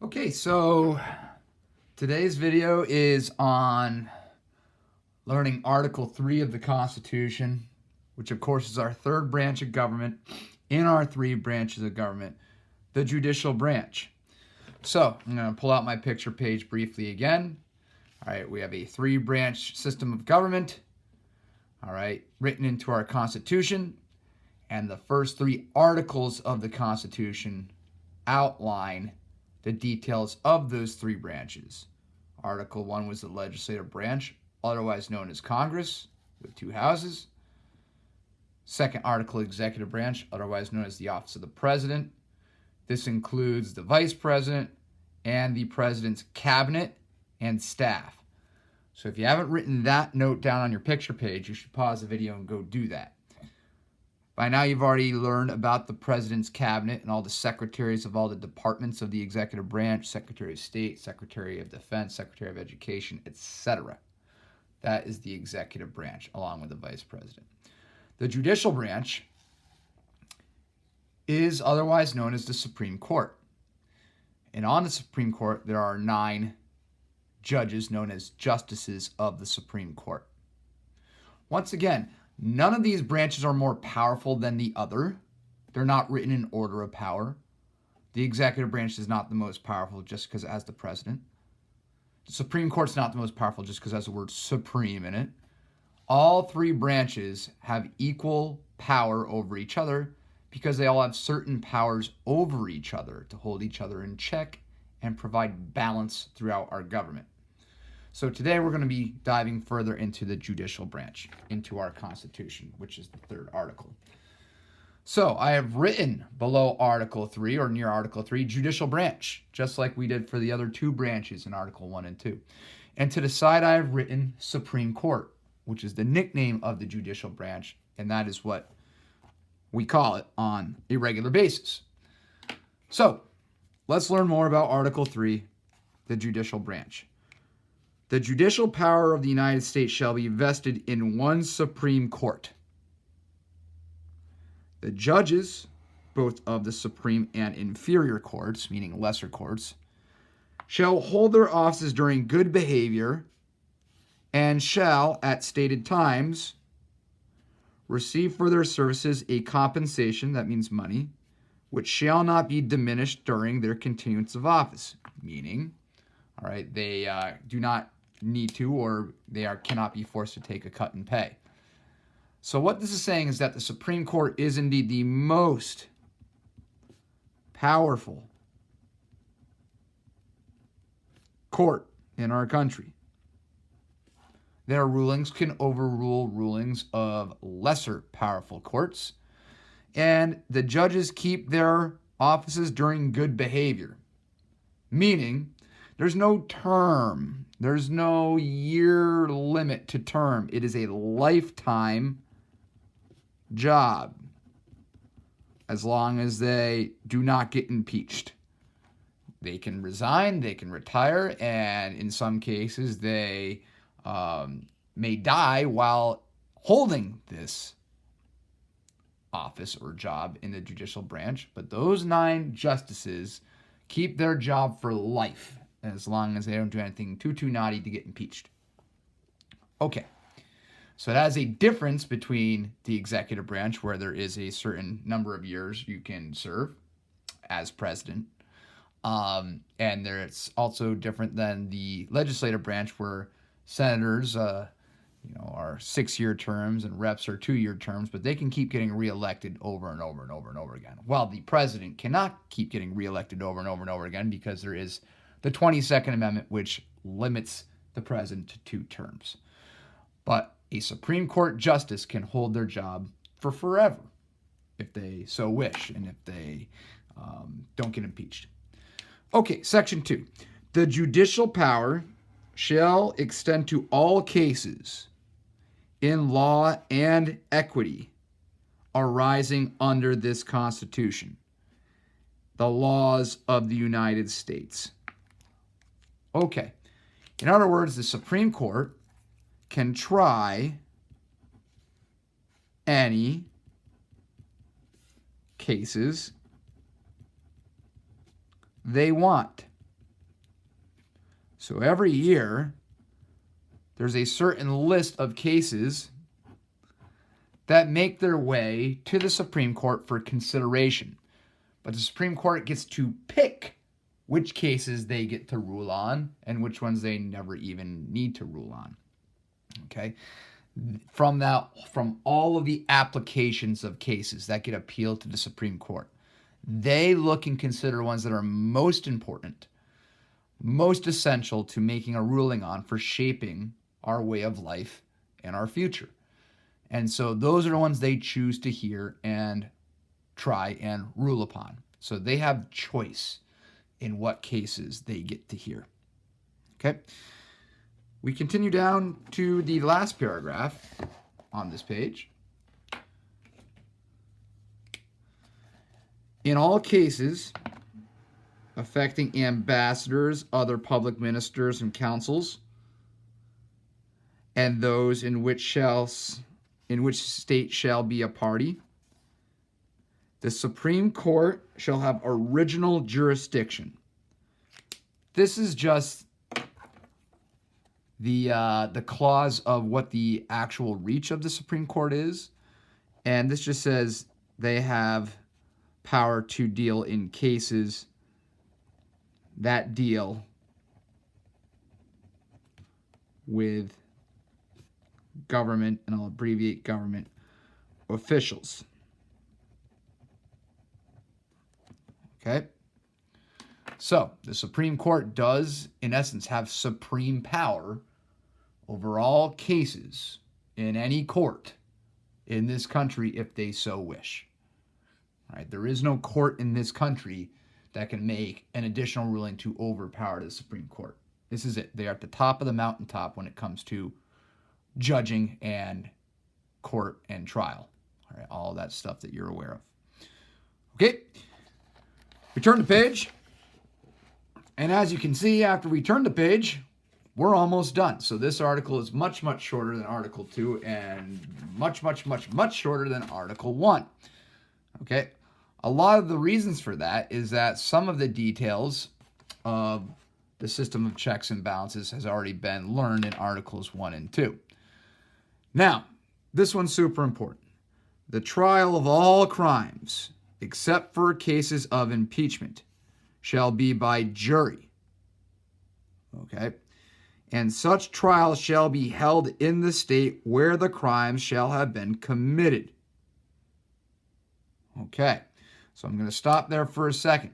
Okay, so today's video is on learning Article 3 of the Constitution, which of course is our third branch of government in our three branches of government, the judicial branch. So I'm going to pull out my picture page briefly again. All right, we have a three-branch system of government, all right, written into our Constitution, and the first three articles of the Constitution outline the details of those three branches. Article 1 was the legislative branch, otherwise known as Congress, with two houses. Second article, executive branch, otherwise known as the office of the president. This includes the vice president and the president's cabinet and staff. So if you haven't written that note down on your picture page, you should pause the video and go do that. By now, you've already learned about the president's cabinet and all the secretaries of all the departments of the executive branch, Secretary of State, Secretary of Defense, Secretary of Education, etc. That is the executive branch, along with the vice president. The judicial branch is otherwise known as the Supreme Court. And on the Supreme Court, there are 9 judges known as justices of the Supreme Court. Once again, none of these branches are more powerful than the other. They're not written in order of power. The executive branch is not the most powerful just because it has the president. The Supreme Court's not the most powerful just because it has the word supreme in it. All three branches have equal power over each other because they all have certain powers over each other to hold each other in check and provide balance throughout our government. So today we're going to be diving further into the judicial branch, into our Constitution, which is the third article. So I have written below Article 3 or near Article 3, judicial branch, just like we did for the other two branches in Article 1 and 2. And to the side I have written Supreme Court, which is the nickname of the judicial branch, and that is what we call it on a regular basis. So let's learn more about Article 3, the judicial branch. The judicial power of the United States shall be vested in one Supreme Court. The judges, both of the Supreme and inferior courts, meaning lesser courts, shall hold their offices during good behavior and shall, at stated times, receive for their services a compensation, that means money, which shall not be diminished during their continuance of office, meaning, all right, they do not need to, or they cannot be forced to take a cut in pay. So what this is saying is that the Supreme Court is indeed the most powerful court in our country. Their rulings can overrule rulings of lesser powerful courts, and the judges keep their offices during good behavior, meaning there's no term. There's no year limit to term. It is a lifetime job as long as they do not get impeached. They can resign, they can retire, and in some cases they may die while holding this office or job in the judicial branch. But those 9 justices keep their job for life, as long as they don't do anything too naughty to get impeached. Okay, so that is a difference between the executive branch, where there is a certain number of years you can serve as president, and it's also different than the legislative branch, where senators are 6-year terms and reps are 2-year terms, but they can keep getting reelected over and over and over and over again, while the president cannot keep getting reelected over and over and over again because there is the 22nd Amendment, which limits the president to 2 terms. But a Supreme Court justice can hold their job for forever if they so wish, and if they don't get impeached. Okay, Section 2. The judicial power shall extend to all cases in law and equity arising under this Constitution, the laws of the United States. Okay. In other words, the Supreme Court can try any cases they want. So every year, there's a certain list of cases that make their way to the Supreme Court for consideration. But the Supreme Court gets to pick which cases they get to rule on and which ones they never even need to rule on. Okay? From all of the applications of cases that get appealed to the Supreme Court, they look and consider ones that are most important, most essential to making a ruling on for shaping our way of life and our future. And so those are the ones they choose to hear and try and rule upon. So they have choice in what cases they get to hear. Okay? We continue down to the last paragraph on this page. In all cases affecting ambassadors, other public ministers and councils, and those in which state shall be a party, the Supreme Court shall have original jurisdiction. This is just the clause of what the actual reach of the Supreme Court is, and this just says they have power to deal in cases that deal with government, and I'll abbreviate government officials. Okay? So, the Supreme Court does, in essence, have supreme power over all cases in any court in this country if they so wish. All right? There is no court in this country that can make an additional ruling to overpower the Supreme Court. This is it. They are at the top of the mountaintop when it comes to judging and court and trial. All right, all that stuff that you're aware of. Okay, we turn the page, and as you can see, after we turn the page, we're almost done. So this article is much, much shorter than Article 2 and much, much, much, much shorter than Article 1. Okay, a lot of the reasons for that is that some of the details of the system of checks and balances has already been learned in Articles 1 and 2. Now, this one's super important. The trial of all crimes, except for cases of impeachment, shall be by jury. Okay? And such trial shall be held in the state where the crimes shall have been committed. Okay, so I'm going to stop there for a second.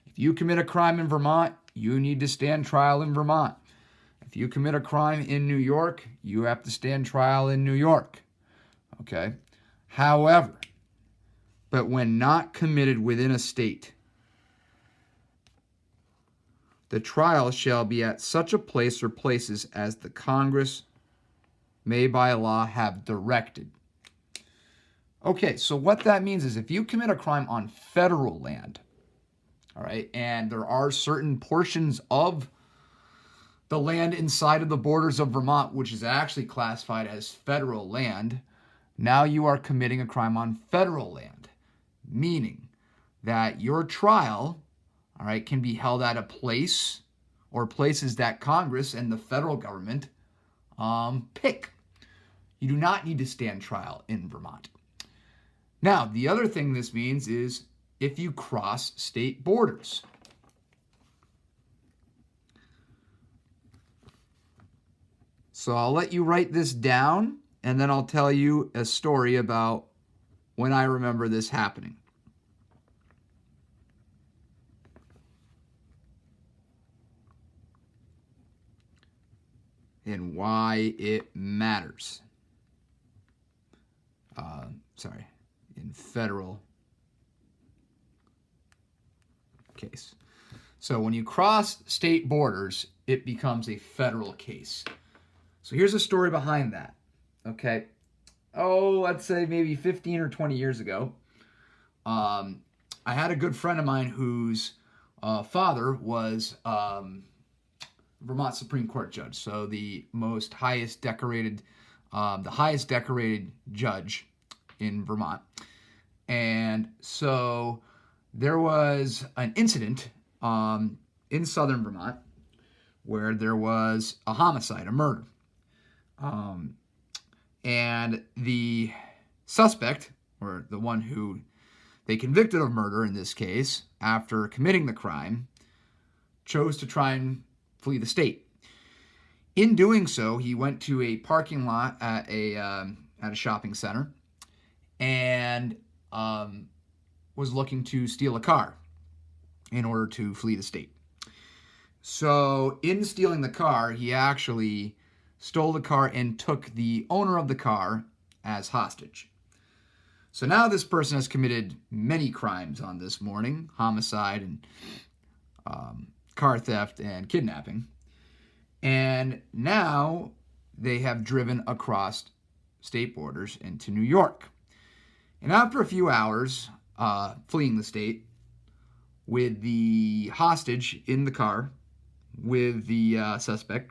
If you commit a crime in Vermont, you need to stand trial in Vermont. If you commit a crime in New York, you have to stand trial in New York. Okay? However, but when not committed within a state, the trial shall be at such a place or places as the Congress may by law have directed. Okay, so what that means is if you commit a crime on federal land, all right, and there are certain portions of the land inside of the borders of Vermont, which is actually classified as federal land, now you are committing a crime on federal land, meaning that your trial, all right, can be held at a place or places that Congress and the federal government pick. You do not need to stand trial in Vermont. Now, the other thing this means is if you cross state borders. So I'll let you write this down, and then I'll tell you a story about when I remember this happening. And why it matters. In federal case. So when you cross state borders, it becomes a federal case. So here's a story behind that. Okay. Let's say maybe 15 or 20 years ago, I had a good friend of mine whose father was Vermont Supreme Court judge. So the highest decorated judge in Vermont. And so there was an incident in southern Vermont where there was a homicide, a murder. And the suspect, or the one who they convicted of murder in this case, after committing the crime, chose to try and flee the state. In doing so, he went to a parking lot at a shopping center and was looking to steal a car in order to flee the state. So in stealing the car, he actually stole the car and took the owner of the car as hostage. So now this person has committed many crimes on this morning: homicide and car theft and kidnapping. And now they have driven across state borders into New York. And after a few hours fleeing the state with the hostage in the car with the suspect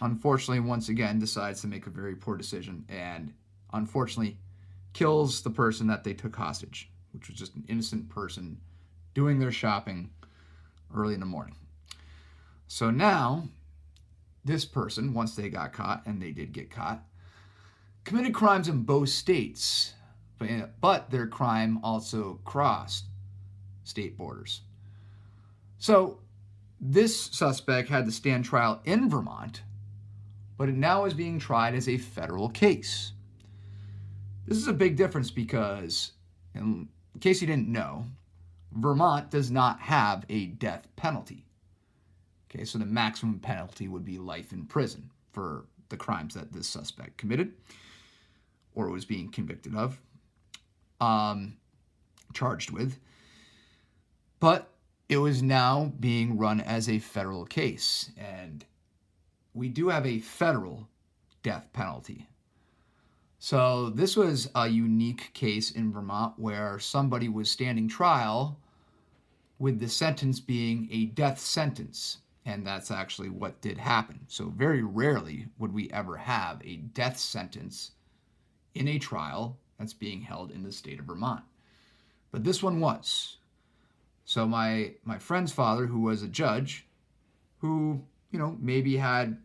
unfortunately once again decides to make a very poor decision and unfortunately kills the person that they took hostage, which was just an innocent person doing their shopping early in the morning. So now this person, once they got caught, and they did get caught, committed crimes in both states, but their crime also crossed state borders. So this suspect had to stand trial in Vermont, but it now is being tried as a federal case. This is a big difference because, in case you didn't know, Vermont does not have a death penalty. Okay, so the maximum penalty would be life in prison for the crimes that this suspect committed or was being convicted of, charged with. But it was now being run as a federal case, and we do have a federal death penalty. So this was a unique case in Vermont where somebody was standing trial with the sentence being a death sentence. And that's actually what did happen. So very rarely would we ever have a death sentence in a trial that's being held in the state of Vermont. But this one was. So my friend's father, who was a judge, who, maybe had,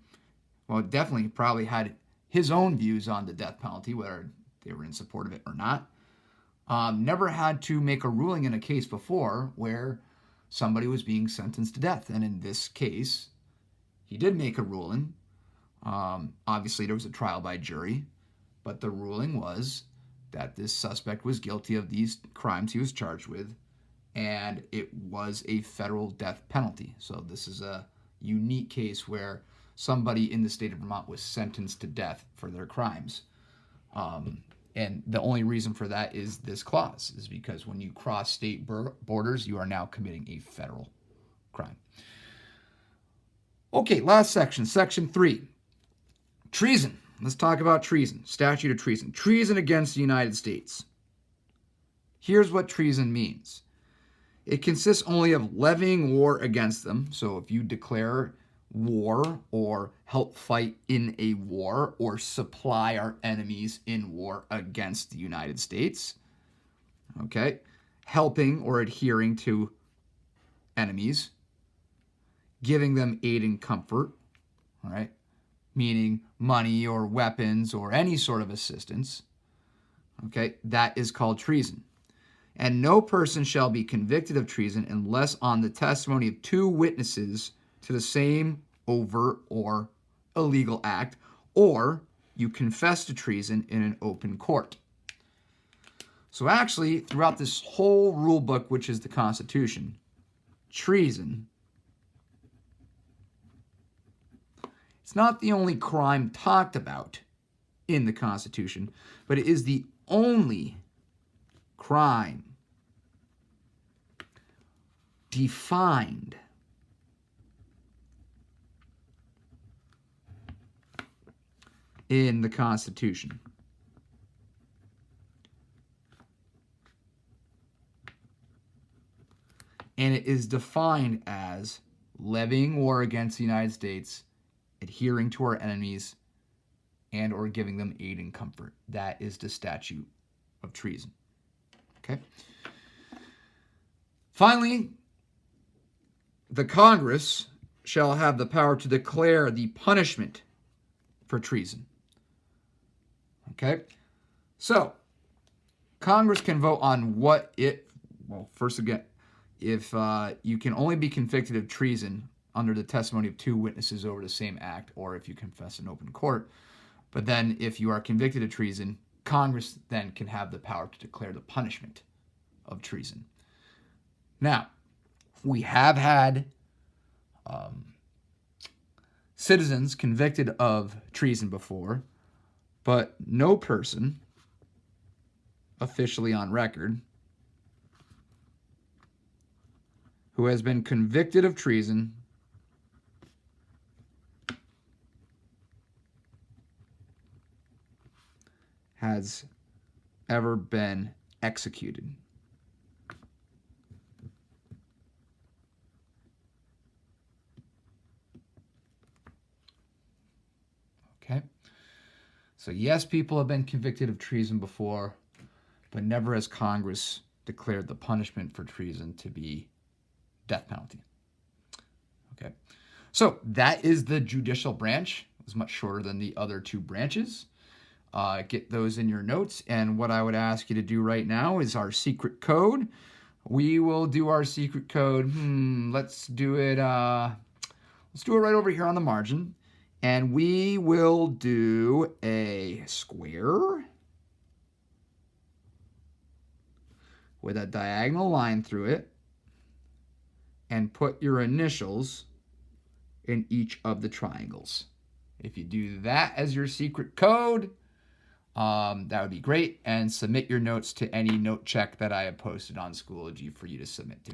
definitely probably had his own views on the death penalty, whether they were in support of it or not, never had to make a ruling in a case before where somebody was being sentenced to death. And in this case, he did make a ruling. Obviously, there was a trial by jury, but the ruling was that this suspect was guilty of these crimes he was charged with, and it was a federal death penalty. So this is a unique case where somebody in the state of Vermont was sentenced to death for their crimes. And the only reason for that is this clause, is because when you cross state borders, you are now committing a federal crime. Okay, last section, section 3. Treason. Let's talk about treason. Statute of treason. Treason against the United States. Here's what treason means. It consists only of levying war against them. So if you declare war or help fight in a war or supply our enemies in war against the United States, okay, helping or adhering to enemies, giving them aid and comfort, all right, meaning money or weapons or any sort of assistance, okay, that is called treason. And no person shall be convicted of treason unless on the testimony of 2 witnesses to the same overt or illegal act, or you confess to treason in an open court. So actually, throughout this whole rule book, which is the Constitution, treason, it's not the only crime talked about in the Constitution, but it is the only crime defined in the Constitution. And it is defined as levying war against the United States, adhering to our enemies, and or giving them aid and comfort. That is the statute of treason. Okay? Finally, the Congress shall have the power to declare the punishment for treason. Okay? So, Congress can vote on what it, well, first again, if you can only be convicted of treason under the testimony of two witnesses over the same act, or if you confess in open court. But then if you are convicted of treason, Congress then can have the power to declare the punishment of treason. Now, we have had citizens convicted of treason before, but no person officially on record who has been convicted of treason has ever been executed. Okay? So yes, people have been convicted of treason before, but never has Congress declared the punishment for treason to be death penalty. Okay? So that is the judicial branch. It was much shorter than the other two branches. Get those in your notes. And what I would ask you to do right now is our secret code. We will do our secret code. Let's do it. Let's do it right over here on the margin. And we will do a square with a diagonal line through it and put your initials in each of the triangles. If you do that as your secret code, that would be great. And submit your notes to any note check that I have posted on Schoology for you to submit to.